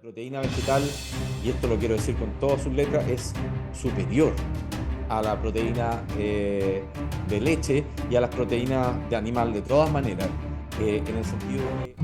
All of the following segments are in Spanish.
proteína vegetal, y esto lo quiero decir con todas sus letras, es superior a la proteína de leche y a las proteínas de animal de todas maneras, en el sentido de que...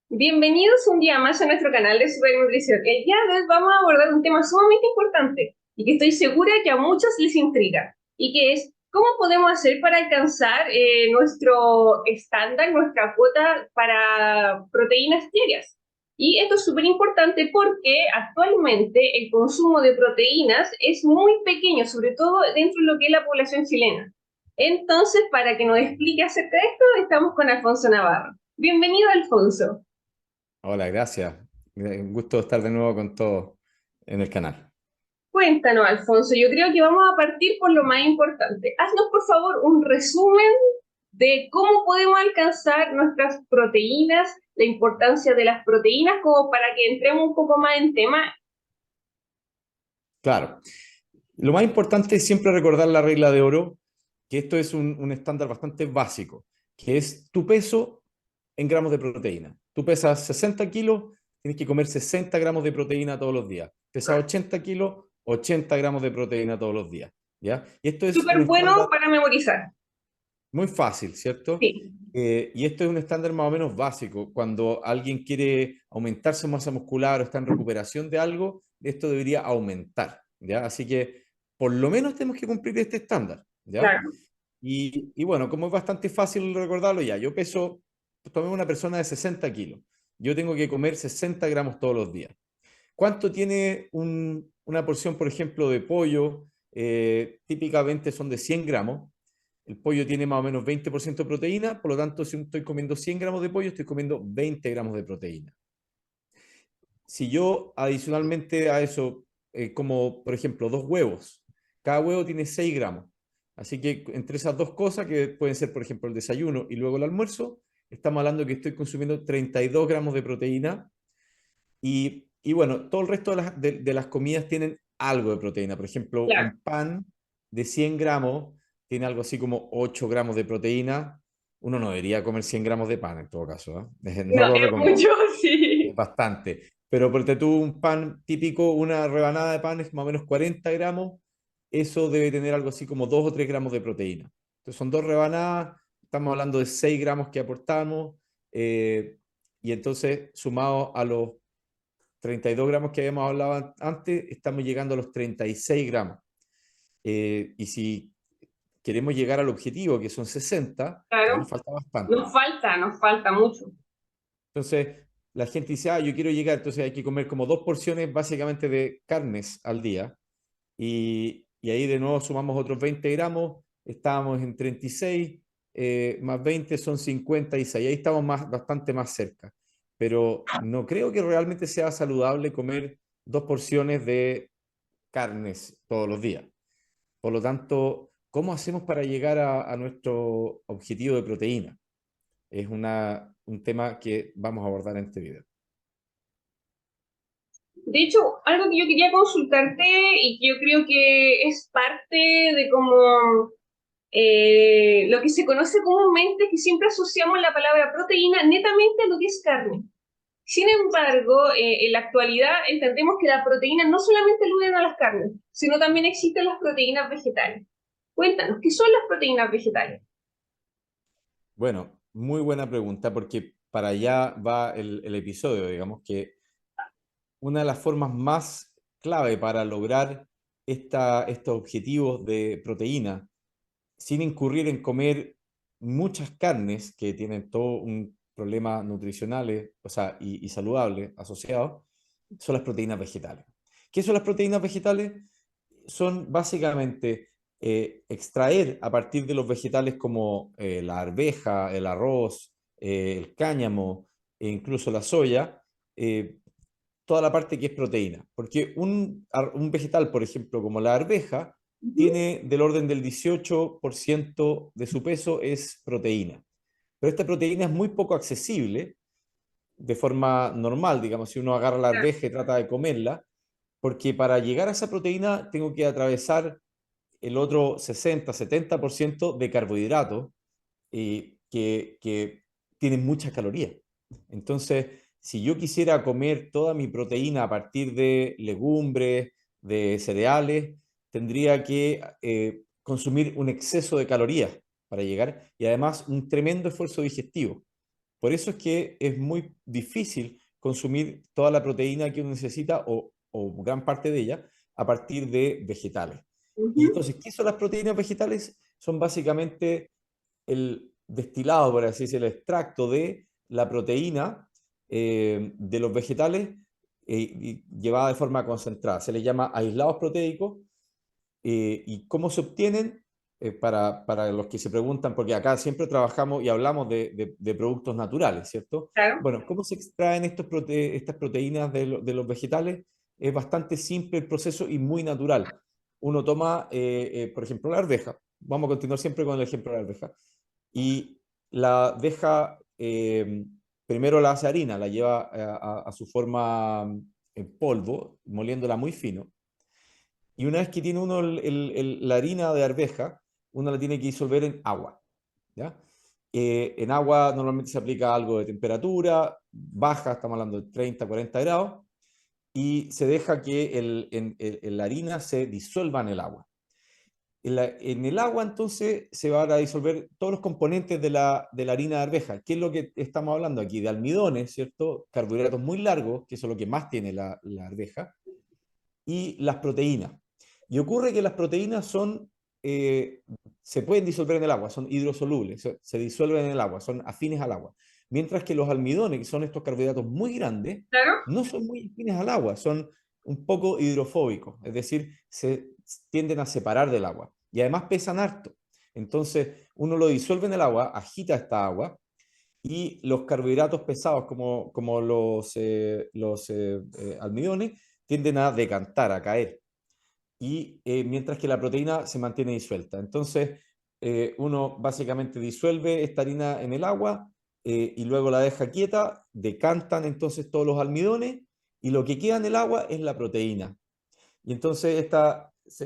Bienvenidos un día más a nuestro canal de Supernutrición. El día de hoy vamos a abordar un tema sumamente importante y que estoy segura que a muchos les intriga, y que es cómo podemos hacer para alcanzar nuestro estándar, nuestra cuota para proteínas diarias. Y esto es súper importante porque actualmente el consumo de proteínas es muy pequeño, sobre todo dentro de lo que es la población chilena. Entonces, para que nos explique acerca de esto, estamos con Alfonso Navarro. Bienvenido, Alfonso. Hola, gracias. Un gusto estar de nuevo con todos en el canal. Cuéntanos, Alfonso, yo creo que vamos a partir por lo más importante. Haznos, por favor, un resumen de cómo podemos alcanzar nuestras proteínas, la importancia de las proteínas, como para que entremos un poco más en tema. Claro, lo más importante es siempre recordar la regla de oro, que esto es un estándar bastante básico, que es tu peso en gramos de proteína. Tú pesas 60 kilos, tienes que comer 60 gramos de proteína todos los días. Pesas 80 kilos, 80 gramos de proteína todos los días. ¿Ya? Y esto es un Súper bueno estándar para memorizar. muy fácil, ¿cierto? Sí, Y esto es un estándar más o menos básico. Cuando alguien quiere aumentar su masa muscular o está en recuperación de algo, esto debería aumentar, ¿ya? Así que por lo menos tenemos que cumplir este estándar, ¿ya? claro. Y bueno, como es bastante fácil recordarlo ya, yo peso, tomé una persona de 60 kilos, yo tengo que comer 60 gramos todos los días. ¿Cuánto tiene una porción, por ejemplo, de pollo? Típicamente son de 100 gramos. El pollo tiene más o menos 20% de proteína, por lo tanto, si estoy comiendo 100 gramos de pollo, estoy comiendo 20 gramos de proteína. Si yo adicionalmente a eso, como por ejemplo 2 huevos, cada huevo tiene 6 gramos. Así que entre esas dos cosas, que pueden ser por ejemplo el desayuno y luego el almuerzo, estamos hablando que estoy consumiendo 32 gramos de proteína. Y bueno, todo el resto de las comidas tienen algo de proteína. Por ejemplo, Claro. un pan de 100 gramos tiene algo así como 8 gramos de proteína. Uno no debería comer 100 gramos de pan en todo caso, ¿eh? No No, lo es recomiendo. mucho, Es sí. bastante. Pero porque tú un pan típico, una rebanada de pan es más o menos 40 gramos, eso debe tener algo así como 2 o 3 gramos de proteína. Entonces son dos rebanadas, estamos hablando de 6 gramos que aportamos, y entonces sumado a los 32 gramos que habíamos hablado antes, estamos llegando a los 36 gramos. Y si queremos llegar al objetivo, que son 60, todavía nos Claro. falta bastante. Nos falta mucho. Entonces, la gente dice, ah, yo quiero llegar, entonces hay que comer como 2 porciones básicamente de carnes al día. Y ahí de nuevo sumamos otros 20 gramos, estábamos en 36, más 20 son 56, ahí estamos bastante más cerca. Pero no creo que realmente sea saludable comer 2 porciones de carnes todos los días. Por lo tanto, ¿cómo hacemos para llegar a nuestro objetivo de proteína? Es un tema que vamos a abordar en este video. De hecho, algo que yo quería consultarte y que yo creo que es parte de como lo que se conoce comúnmente, que siempre asociamos la palabra proteína netamente a lo que es carne. Sin embargo, en la actualidad entendemos que las proteínas no solamente aluden a las carnes, sino también existen las proteínas vegetales. Cuéntanos, ¿qué son las proteínas vegetales? Bueno, muy buena pregunta porque para allá va el episodio, digamos que una de las formas más clave para lograr estos objetivos de proteína sin incurrir en comer muchas carnes que tienen todo un problema nutricional, o sea, y saludable asociado, son las proteínas vegetales. ¿Qué son las proteínas vegetales? Son básicamente extraer a partir de los vegetales como la arveja, el arroz, el cáñamo e incluso la soya, eh, toda la parte que es proteína. Porque un vegetal, por ejemplo, como la arveja, Ujú. tiene del orden del 18% de su peso es proteína. Pero esta proteína es muy poco accesible de forma normal, digamos, si uno agarra la arveja y trata de comerla, porque para llegar a esa proteína tengo que atravesar el otro 60-70% de carbohidratos, que tienen muchas calorías. Entonces, si yo quisiera comer toda mi proteína a partir de legumbres, de cereales, tendría que consumir un exceso de calorías para llegar y además un tremendo esfuerzo digestivo. Por eso es que es muy difícil consumir toda la proteína que uno necesita o gran parte de ella a partir de vegetales. Y Ujú. entonces, ¿qué son las proteínas vegetales? Son básicamente el destilado, por así decirlo, el extracto de la proteína de los vegetales llevada de forma concentrada. Se les llama aislados proteicos. ¿Y cómo se obtienen? Para los que se preguntan, porque acá siempre trabajamos y hablamos de productos naturales, ¿cierto? Claro. Bueno, ¿cómo se extraen estas proteínas de los vegetales? Es bastante simple el proceso y muy natural. Uno toma, por ejemplo, la arveja. Vamos a continuar siempre con el ejemplo de la arveja. Y la deja, primero la hace harina, la lleva a su forma en polvo, moliéndola muy fino. Y una vez que tiene uno la harina de arveja, uno la tiene que disolver en agua, ¿ya? En agua normalmente se aplica algo de temperatura baja, estamos hablando de 30, 40 grados, y se deja que la harina se disuelva en el agua. En el agua entonces se van a disolver todos los componentes de la harina de arveja. ¿Qué es lo que estamos hablando aquí? De almidones, ¿cierto? Carbohidratos muy largos, que eso es lo que más tiene la arveja, y las proteínas. Y ocurre que las proteínas eh, se pueden disolver en el agua, son hidrosolubles, se disuelven en el agua, son afines al agua. Mientras que los almidones, que son estos carbohidratos muy grandes, Claro. no son muy afines al agua, son un poco hidrofóbicos, es decir, se tienden a separar del agua. Y además pesan harto. Entonces, uno lo disuelve en el agua, agita esta agua, y los carbohidratos pesados como los almidones tienden a decantar, a caer, y mientras que la proteína se mantiene disuelta. Entonces, uno básicamente disuelve esta harina en el agua y luego la deja quieta, decantan entonces todos los almidones y lo que queda en el agua es la proteína. Y entonces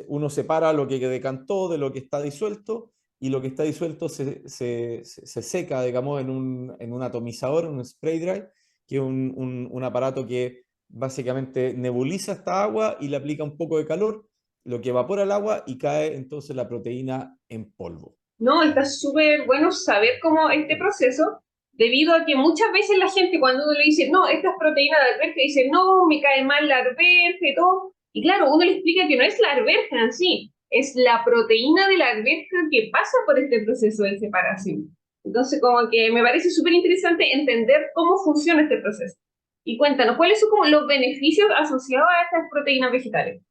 uno separa lo que decantó de lo que está disuelto y lo que está disuelto se seca, digamos, en un atomizador, un spray dry, que es un aparato que básicamente nebuliza esta agua y le aplica un poco de calor, lo que evapora el agua y cae entonces la proteína en polvo. No, está súper bueno saber cómo este proceso, debido a que muchas veces la gente cuando uno le dice, no, esta es proteína de arveja, dice, no, me cae mal la arveja y todo. Y claro, uno le explica que no es la arveja en sí, es la proteína de la arveja que pasa por este proceso de separación. Entonces, como que me parece súper interesante entender cómo funciona este proceso. Y cuéntanos, ¿cuáles son como los beneficios asociados a estas proteínas vegetales?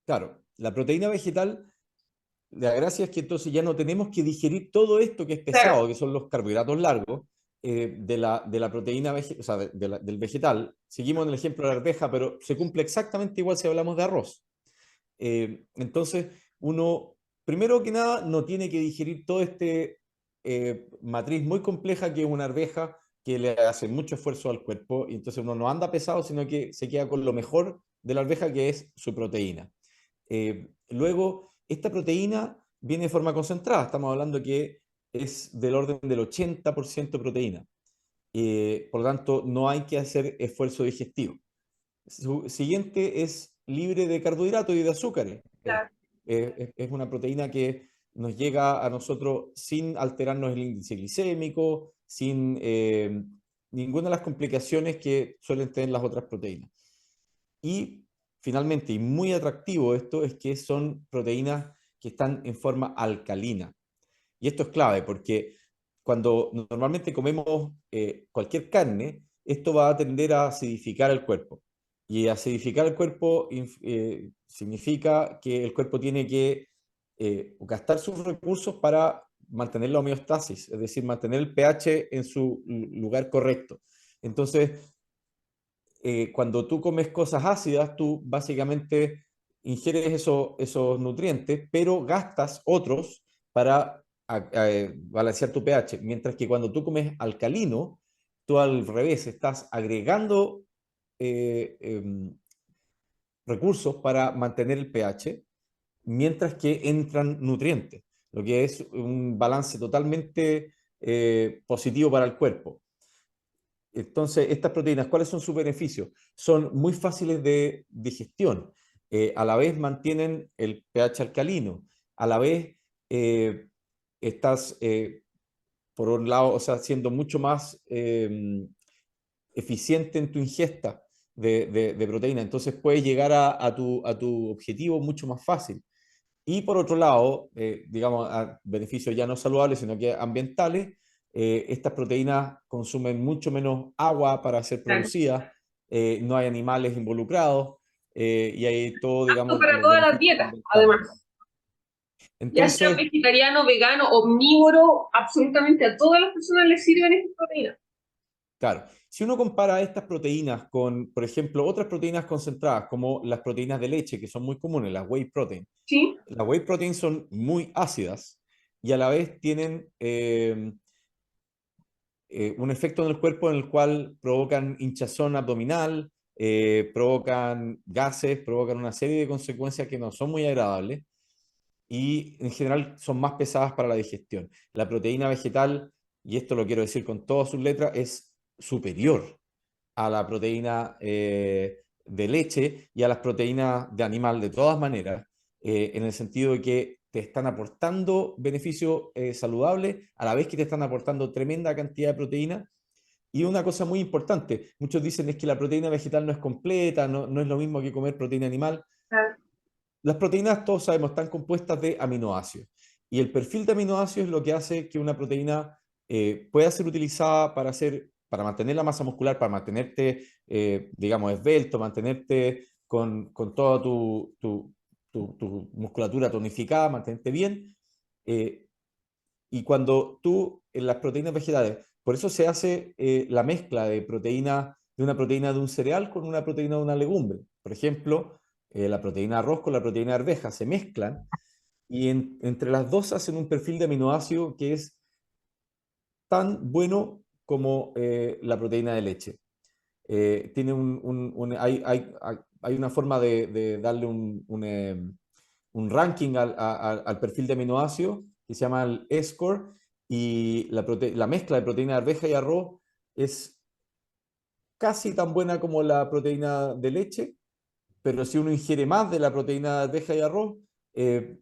Claro, la proteína vegetal, la gracia es que entonces ya no tenemos que digerir todo esto que es Claro, pesado, que son los carbohidratos largos, de la proteína, o sea, del vegetal. Seguimos en el ejemplo de la arveja, pero se cumple exactamente igual si hablamos de arroz. Entonces, uno, primero que nada, no tiene que digerir todo este matriz muy compleja que es una arveja que le hace mucho esfuerzo al cuerpo, y entonces uno no anda pesado, sino que se queda con lo mejor de la arveja, que es su proteína. Luego, esta proteína viene de forma concentrada, estamos hablando que es del orden del 80% proteína. Por lo tanto, no hay que hacer esfuerzo digestivo. Su siguiente es libre de carbohidratos y de azúcares. claro. Es una proteína que nos llega a nosotros sin alterarnos el índice glicémico, sin ninguna de las complicaciones que suelen tener las otras proteínas. Y finalmente, y muy atractivo esto, es que son proteínas que están en forma alcalina. Y esto es clave porque cuando normalmente comemos cualquier carne, esto va a tender a acidificar el cuerpo. Y acidificar el cuerpo significa que el cuerpo tiene que gastar sus recursos para mantener la homeostasis, es decir, mantener el pH en su lugar correcto. Entonces, cuando tú comes cosas ácidas, tú básicamente ingieres esos nutrientes, pero gastas otros para balancear tu pH. Mientras que cuando tú comes alcalino, tú al revés, estás agregando eh, em, recursos para mantener el pH, mientras que entran nutrientes, lo que es un balance totalmente positivo para el cuerpo. Entonces, estas proteínas, ¿cuáles son sus beneficios? Son muy fáciles de digestión, a la vez mantienen el pH alcalino, a la vez eh, estás, por un lado, o sea, siendo mucho más eficiente en tu ingesta de proteína, entonces puedes llegar a tu objetivo mucho más fácil. Y por otro lado, digamos, a beneficios ya no saludables, sino que ambientales, estas proteínas consumen mucho menos agua para ser Claro. producidas, no hay animales involucrados y hay todo, digamos, Para los todas las beneficios dietas, ambientales. además. Ya sea Entonces, vegetariano, vegano, omnívoro, absolutamente a todas las personas les sirven estas proteínas. claro, si uno compara estas proteínas con, por ejemplo, otras proteínas concentradas, como las proteínas de leche, que son muy comunes, ¿Sí? las whey protein son muy ácidas y a la vez tienen un efecto en el cuerpo en el cual provocan hinchazón abdominal, provocan gases, provocan una serie de consecuencias que no son muy agradables y en general son más pesadas para la digestión. La proteína vegetal, y esto lo quiero decir con todas sus letras, es superior a la proteína de leche y a las proteínas de animal de todas maneras, en el sentido de que te están aportando beneficios saludables a la vez que te están aportando tremenda cantidad de proteína. Y una cosa muy importante, muchos dicen es que la proteína vegetal no es completa, no es lo mismo que comer proteína animal. Ah, Las proteínas, todos sabemos, están compuestas de aminoácidos. Y el perfil de aminoácidos es lo que hace que una proteína pueda ser utilizada para mantener la masa muscular, para mantenerte, digamos, esbelto, mantenerte con toda tu musculatura tonificada, mantenerte bien. eh, y cuando tú, en las proteínas vegetales, por eso se hace la mezcla de una proteína de un cereal con una proteína de una legumbre. Por ejemplo, la proteína de arroz con la proteína de arveja se mezclan y entre las dos hacen un perfil de aminoácido que es tan bueno como la proteína de leche. Tiene hay una forma de darle un ranking al perfil de aminoácidos que se llama el E-score y la mezcla de proteína de arveja y arroz es casi tan buena como la proteína de leche, pero si uno ingiere más de la proteína de arveja y arroz, eh,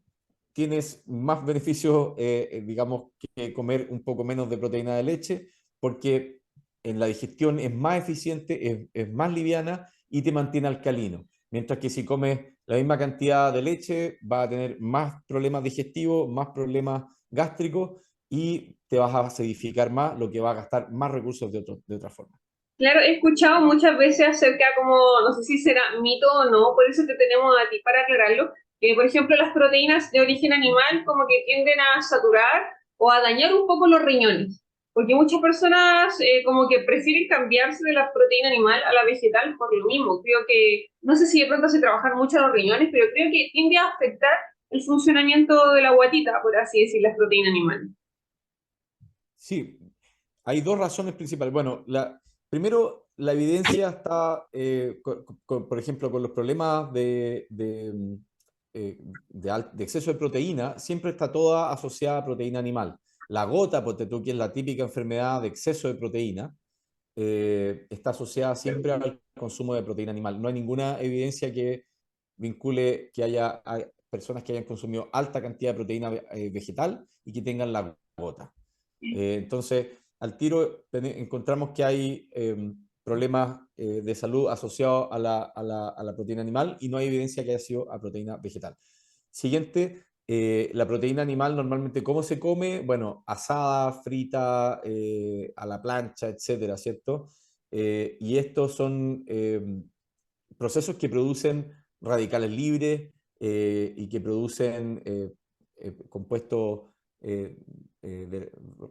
tienes más beneficios, digamos, que comer un poco menos de proteína de leche, porque en la digestión es más eficiente, es más liviana y te mantiene alcalino. Mientras que si comes la misma cantidad de leche, vas a tener más problemas digestivos, más problemas gástricos y te vas a acidificar más, lo que va a gastar más recursos de otra forma. claro, he escuchado muchas veces acerca como, no sé si será mito o no, por eso te tenemos a ti para aclararlo, que por ejemplo las proteínas de origen animal como que tienden a saturar o a dañar un poco los riñones, porque muchas personas como que prefieren cambiarse de la proteína animal a la vegetal por lo mismo. Creo que, no sé si de pronto hace trabajar mucho los riñones, pero creo que tiende a afectar el funcionamiento de la guatita, por así decir, la proteína animal. Sí, hay dos razones principales. Bueno, primero, la evidencia está, por ejemplo, con los problemas de exceso de proteína, siempre está toda asociada a proteína animal. La gota, ponte tú, que es la típica enfermedad de exceso de proteína, está asociada siempre al consumo de proteína animal. No hay ninguna evidencia que vincule que hay personas que hayan consumido alta cantidad de proteína vegetal y que tengan la gota. Entonces, al tiro encontramos que hay problemas de salud asociados a la proteína animal y no hay evidencia que haya sido a proteína vegetal. Siguiente, la proteína animal normalmente, ¿cómo se come? Bueno, asada, frita, a la plancha, etcétera, ¿cierto? Y estos son procesos que producen radicales libres y que producen compuestos, eh,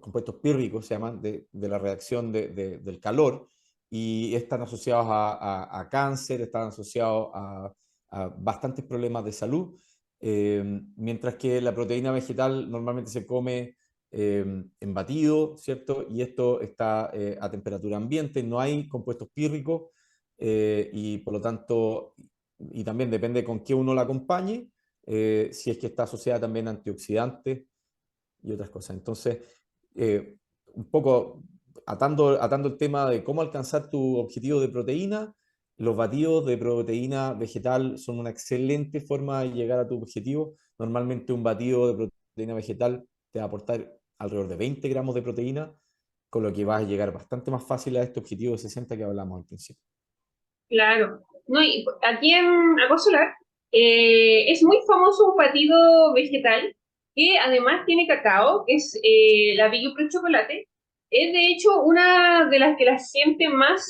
compuestos pírricos, se llaman, de la reacción del calor, y están asociados a cáncer, están asociados a bastantes problemas de salud, mientras que la proteína vegetal normalmente se come en batido, ¿cierto? Y esto está a temperatura ambiente, no hay compuestos pírricos y por lo tanto, y también depende con qué uno la acompañe, si es que está asociada también a antioxidantes y otras cosas. Entonces, eh, un poco atando el tema de cómo alcanzar tu objetivo de proteína, los batidos de proteína vegetal son una excelente forma de llegar a tu objetivo. Normalmente un batido de proteína vegetal te va a aportar alrededor de 20 gramos de proteína, con lo que vas a llegar bastante más fácil a este objetivo de 60 que hablamos al principio. Claro. No, y aquí en Agrosolar es muy famoso un batido vegetal que además tiene cacao, que es la Big Pro Chocolate. Es de hecho una de las que la gente más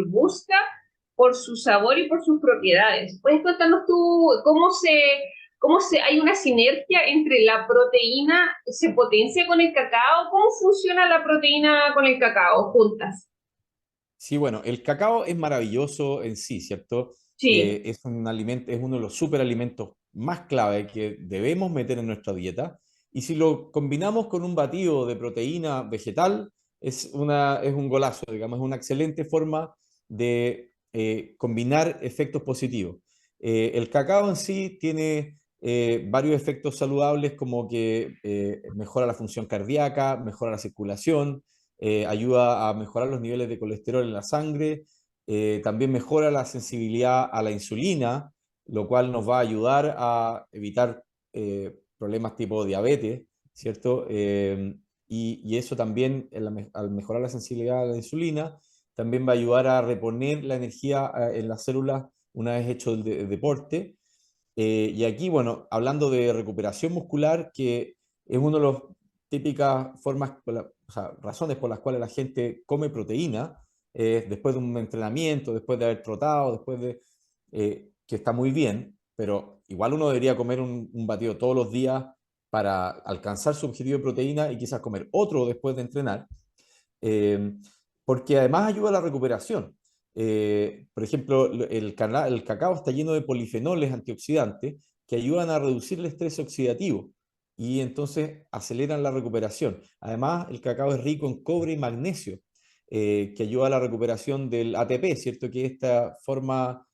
busca por su sabor y por sus propiedades. ¿Puedes contarnos tú hay una sinergia entre la proteína, se potencia con el cacao? ¿Cómo funciona la proteína con el cacao juntas? Sí, bueno, el cacao es maravilloso en sí, ¿cierto? Sí. Es un alimento, es uno de los superalimentos más clave que debemos meter en nuestra dieta. Y si lo combinamos con un batido de proteína vegetal, es un golazo, digamos, es una excelente forma de combinar efectos positivos. El cacao en sí tiene varios efectos saludables como que mejora la función cardíaca, mejora la circulación, ayuda a mejorar los niveles de colesterol en la sangre, también mejora la sensibilidad a la insulina, lo cual nos va a ayudar a evitar problemas tipo diabetes, ¿cierto? Y eso también, al mejorar la sensibilidad a la insulina, también va a ayudar a reponer la energía en las células una vez hecho el deporte. Y aquí, bueno, hablando de recuperación muscular, que es una de las típicas formas, o sea, razones por las cuales la gente come proteína, después de un entrenamiento, después de haber trotado, que está muy bien, pero igual uno debería comer un batido todos los días para alcanzar su objetivo de proteína y quizás comer otro después de entrenar, eh, porque además ayuda a la recuperación. Por ejemplo, el cacao está lleno de polifenoles antioxidantes que ayudan a reducir el estrés oxidativo y entonces aceleran la recuperación. Además, el cacao es rico en cobre y magnesio, que ayuda a la recuperación del ATP, ¿cierto? Que es esta forma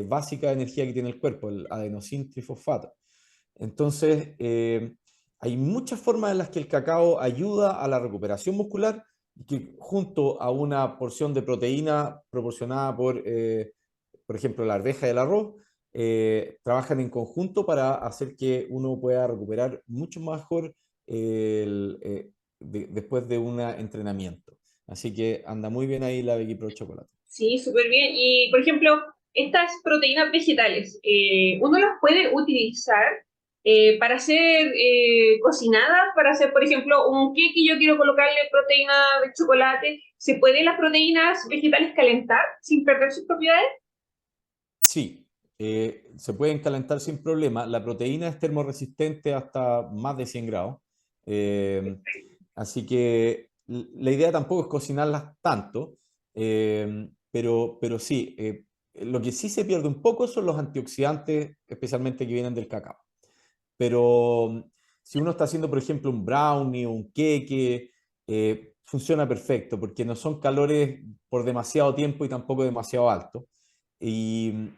básica de energía que tiene el cuerpo, el adenosín trifosfato. Entonces, hay muchas formas en las que el cacao ayuda a la recuperación muscular, que junto a una porción de proteína proporcionada por ejemplo, la arveja del arroz, trabajan en conjunto para hacer que uno pueda recuperar mucho mejor después de un entrenamiento. Así que anda muy bien ahí la Veggie Pro Chocolate. Sí, súper bien. Y, por ejemplo, estas proteínas vegetales, ¿uno las puede utilizar para ser cocinadas? Para hacer, por ejemplo, un cake y yo quiero colocarle proteína de chocolate. ¿Se pueden las proteínas vegetales calentar sin perder sus propiedades? Sí, se pueden calentar sin problema. La proteína es termorresistente hasta más de 100 grados. Eh, Así que la idea tampoco es cocinarlas tanto, pero sí, lo que sí se pierde un poco son los antioxidantes, especialmente que vienen del cacao. Pero si uno está haciendo, por ejemplo, un brownie o un queque, funciona perfecto porque no son calores por demasiado tiempo y tampoco demasiado altos. Y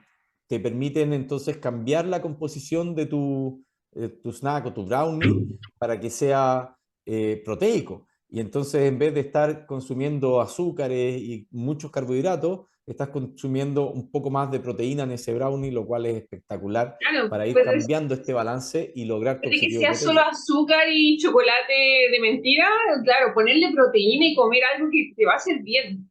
te permiten entonces cambiar la composición de tu snack o tu brownie para que sea proteico. Y entonces en vez de estar consumiendo azúcares y muchos carbohidratos, estás consumiendo un poco más de proteína en ese brownie, lo cual es espectacular Claro, para ir pero cambiando este balance y lograr tu de que objetivo sea solo proteico. azúcar y chocolate de mentira, claro, ponerle proteína y comer algo que te va a hacer bien.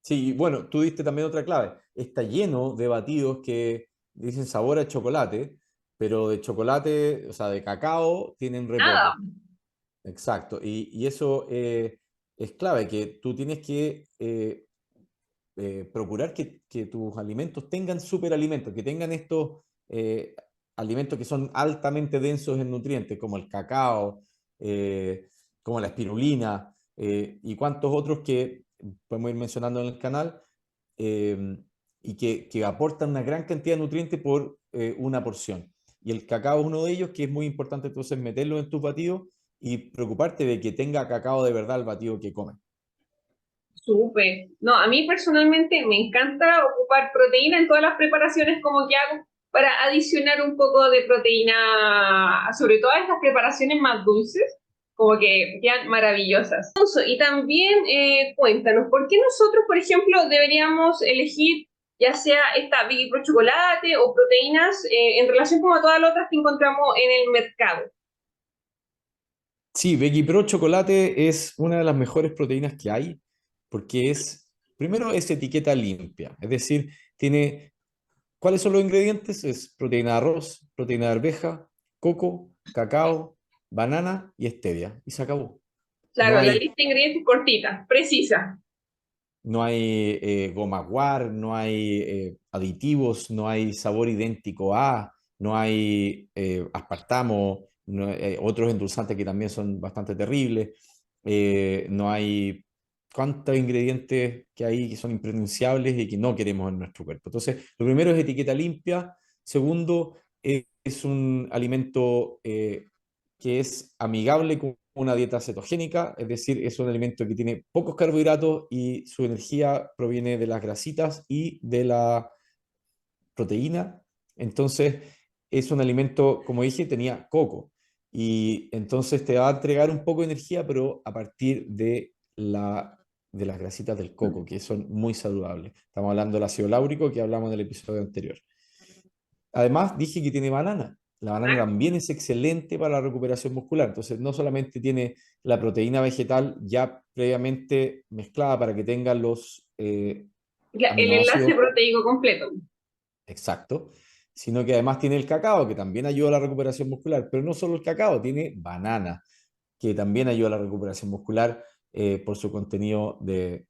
Sí, bueno, tú diste también otra clave. Está lleno de batidos que dicen sabor a chocolate, pero de chocolate, o sea, de cacao, tienen re Nada. poco. Exacto. Y eso es clave, que tú tienes que procurar que tus alimentos tengan superalimentos, que tengan estos alimentos que son altamente densos en nutrientes, como el cacao, eh, como la espirulina y cuantos otros que podemos ir mencionando en el canal, eh, y que aportan una gran cantidad de nutrientes por una porción. Y el cacao es uno de ellos, que es muy importante entonces meterlo en tus batidos y preocuparte de que tenga cacao de verdad el batido que comes. Súper. No, a mí personalmente me encanta ocupar proteína en todas las preparaciones como que hago para adicionar un poco de proteína, sobre todo a estas preparaciones más dulces, como que quedan maravillosas. Y también cuéntanos, ¿por qué nosotros, por ejemplo, deberíamos elegir ya sea esta Biggie Pro chocolate o proteínas en relación como a todas las otras que encontramos en el mercado? Sí, Veggie Pro Chocolate es una de las mejores proteínas que hay porque primero es etiqueta limpia, es decir, tiene, ¿cuáles son los ingredientes? Es proteína de arroz, proteína de arveja, coco, cacao, banana y stevia, y se acabó. No Claro, la hay, lista de ingredientes cortita, precisa. no hay goma guar, no hay aditivos, no hay sabor idéntico a, no hay aspartamo, otros endulzantes que también son bastante terribles, no hay cuántos ingredientes que hay que son impronunciables y que no queremos en nuestro cuerpo. Entonces, lo primero es etiqueta limpia. Segundo, es un alimento que es amigable con una dieta cetogénica, es decir, es un alimento que tiene pocos carbohidratos y su energía proviene de las grasitas y de la proteína. Entonces, es un alimento, como dije, tenía coco y entonces te va a entregar un poco de energía, pero a partir de las grasitas del coco, que son muy saludables. Estamos hablando del ácido láurico que hablamos en el episodio anterior. Además, dije que tiene banana. La banana también es excelente para la recuperación muscular. Entonces, no solamente tiene la proteína vegetal ya previamente mezclada para que tenga los El enlace aminoácidos proteico completo. exactos, sino que además tiene el cacao, que también ayuda a la recuperación muscular. Pero no solo el cacao, tiene banana, que también ayuda a la recuperación muscular por su contenido de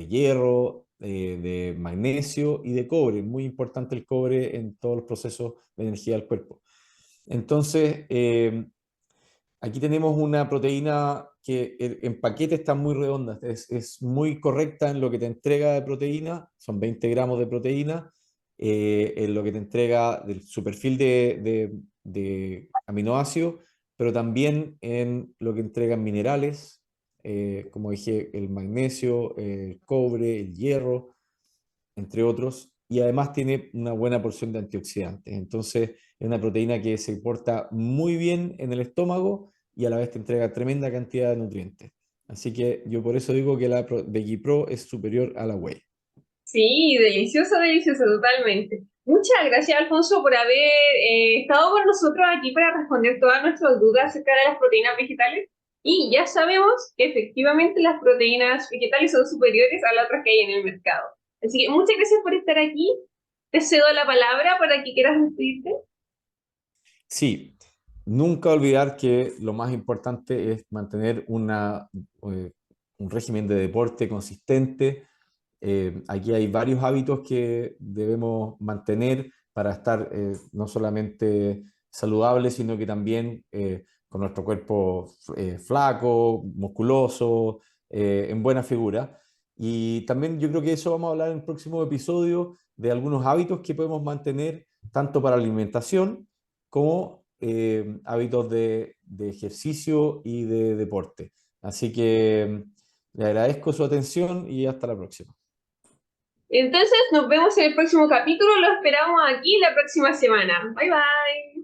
hierro, de magnesio y de cobre. Muy importante el cobre en todos los procesos de energía del cuerpo. Entonces, aquí tenemos una proteína que en paquete está muy redonda, es muy correcta en lo que te entrega de proteína, son 20 gramos de proteína, en lo que te entrega su perfil de aminoácidos, pero también en lo que entregan minerales, como dije, el magnesio, el cobre, el hierro, entre otros, y además tiene una buena porción de antioxidantes. Entonces, es una proteína que se porta muy bien en el estómago y a la vez te entrega tremenda cantidad de nutrientes. Así que yo por eso digo que la Veggie Pro es superior a la Whey. Sí, delicioso, delicioso, totalmente. Muchas gracias, Alfonso, por haber estado con nosotros aquí para responder todas nuestras dudas acerca de las proteínas vegetales. Y ya sabemos que efectivamente las proteínas vegetales son superiores a las otras que hay en el mercado. Así que muchas gracias por estar aquí. Te cedo la palabra para que quieras despedirte. Sí, nunca olvidar que lo más importante es mantener un régimen de deporte consistente. Aquí hay varios hábitos que debemos mantener para estar no solamente saludables, sino que también con nuestro cuerpo flaco, musculoso, en buena figura. Y también yo creo que eso vamos a hablar en el próximo episodio de algunos hábitos que podemos mantener tanto para la alimentación como hábitos de ejercicio y de deporte. Así que le agradezco su atención y hasta la próxima. Entonces, nos vemos en el próximo capítulo. Lo esperamos aquí la próxima semana. Bye bye.